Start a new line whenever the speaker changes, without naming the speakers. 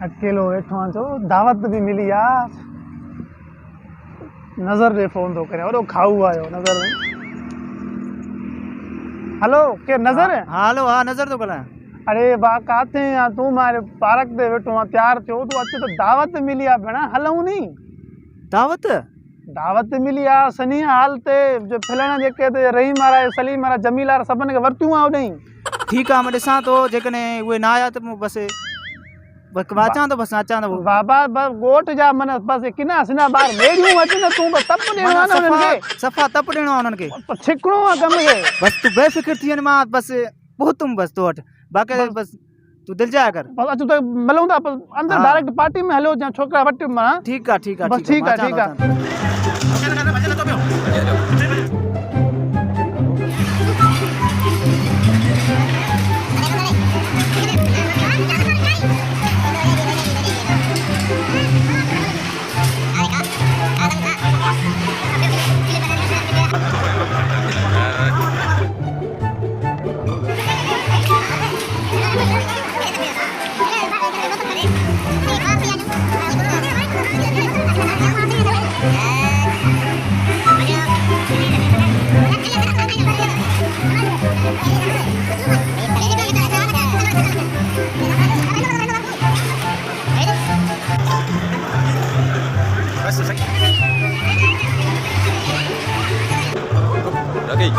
अकेलो वेठो आहियां छो दावत भी मिली यार। नज़र ॾे फोन थो करे वॾो खाऊ आयो नज़र में। हेलो के नज़र है?
हाँ हेलो हाँ नज़र तो कला।
अरे वाह काथे आ तू? मारे पार्क ते वेठो आहियां तैयार थियो तू अच तो दावत मिली आ भेण हलूं नी।
दावत
दावत मिली आ सनी हाल ते जो फिलण जेके ते रहीम वारा सलीम वारा जमील वारा सभिनि खे वरतियूं आ उॾई।
ठीक है मैं ॾिसां तो जेकने उहे ना आया तो बस अचां तो बस अचां तो
बाबा बस गोट जा मन बस किना सिना बार मेड़ियूं अच न तू बस तप ॾियणो आ न उन्हनि खे।
सफ़ा तप ॾियणो आहे उन्हनि खे।
छिकणो आ कम खे।
बस तू बेफ़िक्र थी वञ मां बस पहुतुम बस तो वटि बाक़ी बस तू दिल जाया कर।
बस अच तो मिलूं था अंदर डायरेक्ट पार्टी में हलो जा छोकरा वटि मां।
ठीक है ठीक है
बस ठीक है ठीक है।
Oke.